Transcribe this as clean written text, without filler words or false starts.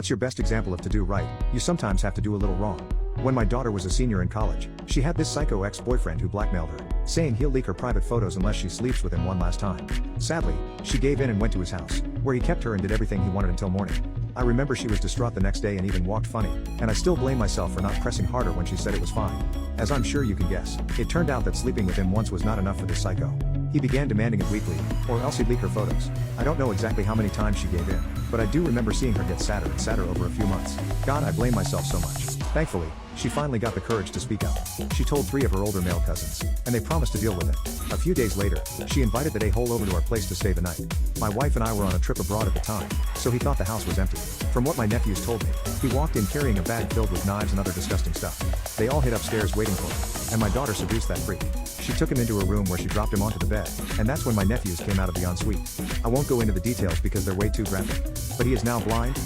What's your best example of to do right? You sometimes have to do a little wrong. When my daughter was a senior in college, she had this psycho ex-boyfriend who blackmailed her, saying he'll leak her private photos unless she sleeps with him one last time. Sadly, she gave in and went to his house, where he kept her and did everything he wanted until morning. I remember she was distraught the next day and even walked funny, and I still blame myself for not pressing harder when she said it was fine. As I'm sure you can guess, it turned out that sleeping with him once was not enough for this psycho. He began demanding it weekly, or else he'd leak her photos. I don't know exactly how many times she gave in, but I do remember seeing her get sadder and sadder over a few months. God, I blame myself so much. Thankfully, she finally got the courage to speak out. She told 3 of her older male cousins, and they promised to deal with it. A few days later, she invited the a-hole over to our place to stay the night. My wife and I were on a trip abroad at the time, so he thought the house was empty. From what my nephews told me, he walked in carrying a bag filled with knives and other disgusting stuff. They all hid upstairs waiting for him, and my daughter seduced that freak. She took him into a room where she dropped him onto the bed, and that's when my nephews came out of the ensuite. I won't go into the details because they're way too graphic. But he is now blind,